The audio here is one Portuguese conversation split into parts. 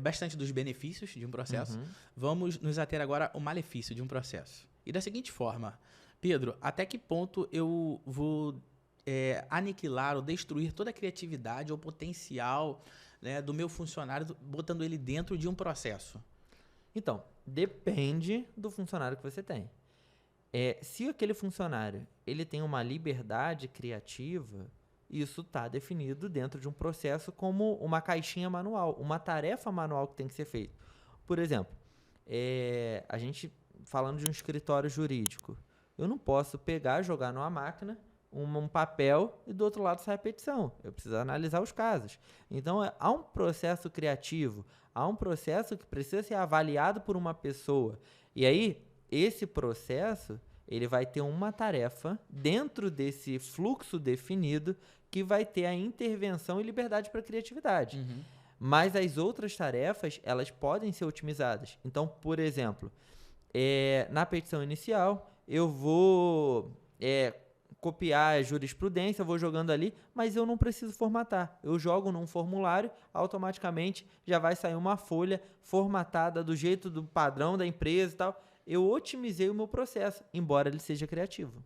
bastante dos benefícios de um processo. Vamos nos ater agora ao malefício de um processo. E da seguinte forma, Pedro, até que ponto eu vou aniquilar ou destruir toda a criatividade ou potencial, né, do meu funcionário, botando ele dentro de um processo? Então, depende do funcionário que você tem. Se aquele funcionário ele tem uma liberdade criativa, isso está definido dentro de um processo como uma caixinha manual, uma tarefa manual que tem que ser feita. Por exemplo, a gente falando de um escritório jurídico, eu não posso pegar, jogar numa máquina um papel e do outro lado sai a petição. Eu preciso analisar os casos. Então, há um processo criativo, há um processo que precisa ser avaliado por uma pessoa. E aí, esse processo, ele vai ter uma tarefa dentro desse fluxo definido que vai ter a intervenção e liberdade para a criatividade. Mas as outras tarefas, elas podem ser otimizadas. Então, por exemplo, na petição inicial, eu vou copiar a jurisprudência, vou jogando ali, mas eu não preciso formatar. Eu jogo num formulário, automaticamente já vai sair uma folha formatada do jeito do padrão da empresa e tal. Eu otimizei o meu processo, embora ele seja criativo.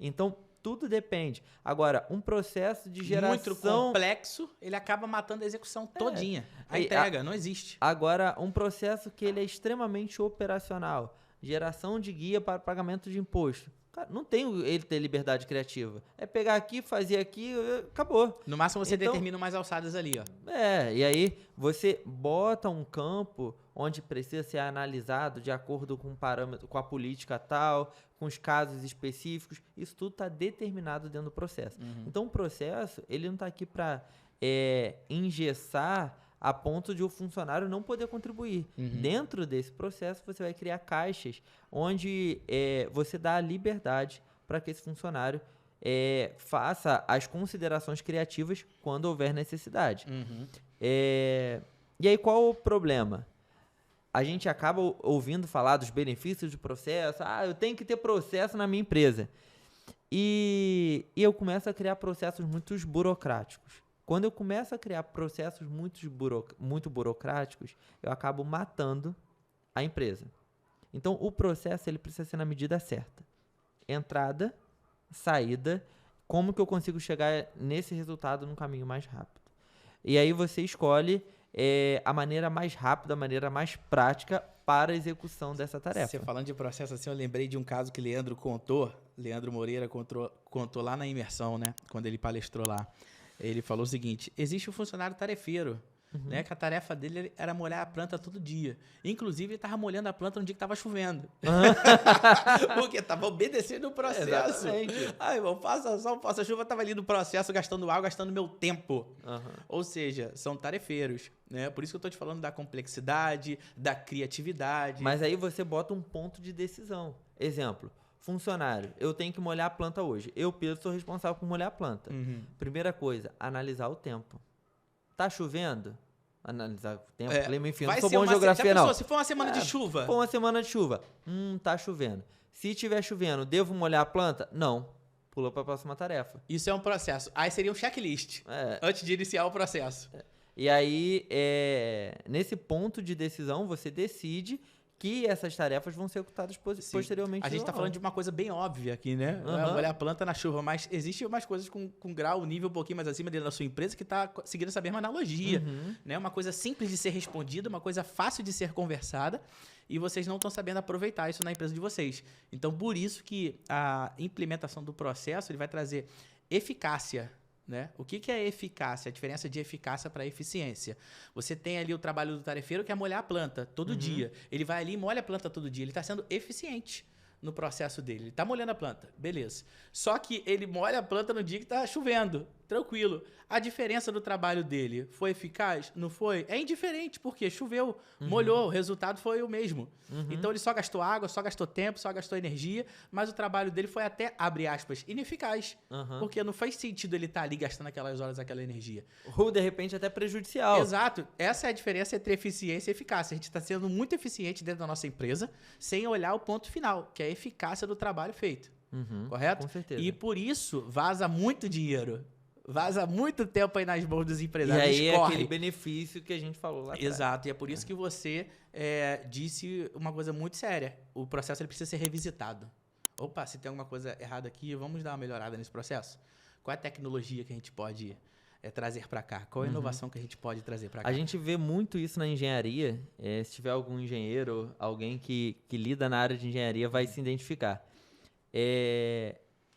Então, tudo depende. Agora, um processo de geração... Muito complexo, ele acaba matando a execução todinha. A entrega não existe. Agora, um processo que ele é extremamente operacional, geração de guia para pagamento de imposto. Cara, não tem ele ter liberdade criativa. É pegar aqui, fazer aqui, acabou. No máximo você determina umas alçadas ali, ó. E aí você bota um campo onde precisa ser analisado de acordo com o parâmetro, com a política tal, com os casos específicos. Isso tudo está determinado dentro do processo. Então o processo, ele não está aqui para engessar a ponto de o funcionário não poder contribuir. Dentro desse processo, você vai criar caixas onde você dá a liberdade para que esse funcionário faça as considerações criativas quando houver necessidade. E aí, qual o problema? A gente acaba ouvindo falar dos benefícios do processo. Eu tenho que ter processo na minha empresa. E eu começo a criar processos muito burocráticos. Quando eu começo a criar processos muito burocráticos, eu acabo matando a empresa. Então, o processo ele precisa ser na medida certa. Entrada, saída, como que eu consigo chegar nesse resultado num caminho mais rápido. E aí você escolhe a maneira mais rápida, a maneira mais prática para a execução dessa tarefa. Você falando de processo assim, eu lembrei de um caso que Leandro Moreira contou lá na imersão, né? Quando ele palestrou lá. Ele falou o seguinte: existe o funcionário tarefeiro, né, que a tarefa dele era molhar a planta todo dia. Inclusive, ele estava molhando a planta no dia que estava chovendo. Porque estava obedecendo o processo. Irmão, faça chuva, estava ali no processo, gastando água, gastando meu tempo. Ou seja, são tarefeiros. Né? Por isso que eu estou te falando da complexidade, da criatividade. Mas aí você bota um ponto de decisão. Exemplo. Funcionário, eu tenho que molhar a planta hoje. Eu, Pedro, sou responsável por molhar a planta. Primeira coisa, analisar o tempo. Tá chovendo? Analisar o tempo. Enfim, não sou bom em geografia, não. Se for uma semana de chuva. Se for uma semana de chuva. Tá chovendo. Se estiver chovendo, devo molhar a planta? Não. Pula para a próxima tarefa. Isso é um processo. Aí seria um checklist. Antes de iniciar o processo. E aí, nesse ponto de decisão, você decide que essas tarefas vão ser executadas posteriormente. A gente está falando de uma coisa bem óbvia aqui, né? Molhar a planta na chuva, mas existem umas coisas com grau, nível um pouquinho mais acima dentro da sua empresa que está seguindo essa mesma analogia. Né? Uma coisa simples de ser respondida, uma coisa fácil de ser conversada, e vocês não estão sabendo aproveitar isso na empresa de vocês. Então, por isso que a implementação do processo ele vai trazer eficácia. Né? O que é eficácia? A diferença de eficácia para eficiência. Você tem ali o trabalho do tarefeiro que é molhar a planta todo dia. Ele vai ali e molha a planta todo dia. Ele está sendo eficiente no processo dele. Ele está molhando a planta. Beleza. Só que ele molha a planta no dia que está chovendo. Tranquilo. A diferença do trabalho dele foi eficaz? Não foi? É indiferente, porque choveu, molhou, o resultado foi o mesmo. Então ele só gastou água, só gastou tempo, só gastou energia, mas o trabalho dele foi até, abre aspas, ineficaz. Porque não faz sentido ele estar ali gastando aquelas horas, aquela energia. Ou, de repente, até prejudicial. Exato. Essa é a diferença entre eficiência e eficácia. A gente está sendo muito eficiente dentro da nossa empresa, sem olhar o ponto final, que é a eficácia do trabalho feito. Correto? Com certeza. E por isso vaza muito dinheiro. vaza muito tempo aí nas mãos dos E empresários. aí é escorre. aquele benefício que a gente falou lá atrás. Exato, e é por isso que você disse uma coisa muito séria. O processo ele precisa ser revisitado. Opa, se tem alguma coisa errada aqui, vamos dar uma melhorada nesse processo? Qual é a tecnologia que a gente pode trazer para cá? Qual é a inovação que a gente pode trazer para cá? A gente vê muito isso na engenharia. Se tiver algum engenheiro, alguém que lida na área de engenharia, vai se identificar.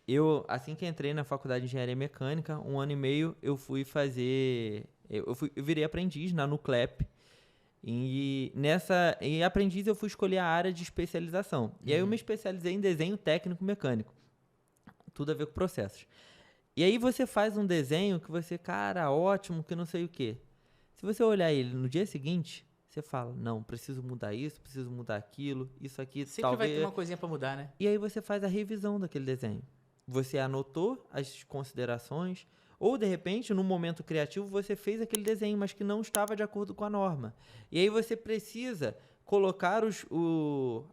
Eu, assim que entrei na faculdade de engenharia mecânica, 1 ano e meio, eu fui fazer... Eu virei aprendiz na Nuclep. E aprendiz eu fui escolher a área de especialização. E aí eu me especializei em desenho técnico mecânico. Tudo a ver com processos. E aí você faz um desenho que você, cara, ótimo, que não sei o quê. Se você olhar ele no dia seguinte, você fala, não, preciso mudar isso, preciso mudar aquilo, isso aqui, Sempre talvez... vai ter uma coisinha para mudar, né? E aí você faz a revisão daquele desenho. Você anotou as considerações, ou de repente, no momento criativo, você fez aquele desenho, mas que não estava de acordo com a norma. E aí você precisa colocar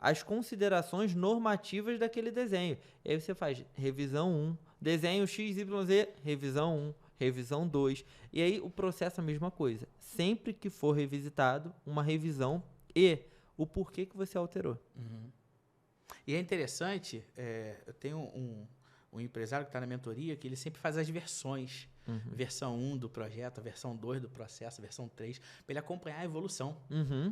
as considerações normativas daquele desenho. E aí você faz revisão 1, desenho XYZ, revisão 1, revisão 2. E aí o processo é a mesma coisa. Sempre que for revisitado, uma revisão e o porquê que você alterou. E é interessante, eu tenho um empresário que está na mentoria que ele sempre faz as versões. Versão 1 do projeto, a versão 2 do processo, a versão 3, para ele acompanhar a evolução.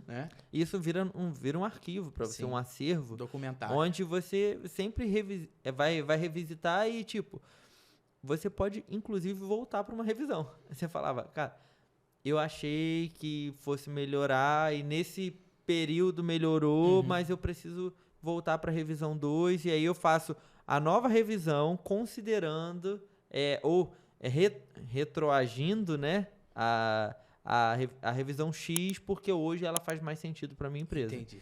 Né? Isso vira um arquivo para você, um acervo. Documentário. Onde você sempre vai revisitar e, tipo, você pode, inclusive, voltar para uma revisão. Você falava, cara, eu achei que fosse melhorar e nesse período melhorou, mas eu preciso voltar para a revisão 2 e aí eu faço a nova revisão considerando retroagindo, né, a revisão X, porque hoje ela faz mais sentido para minha empresa. Entendi.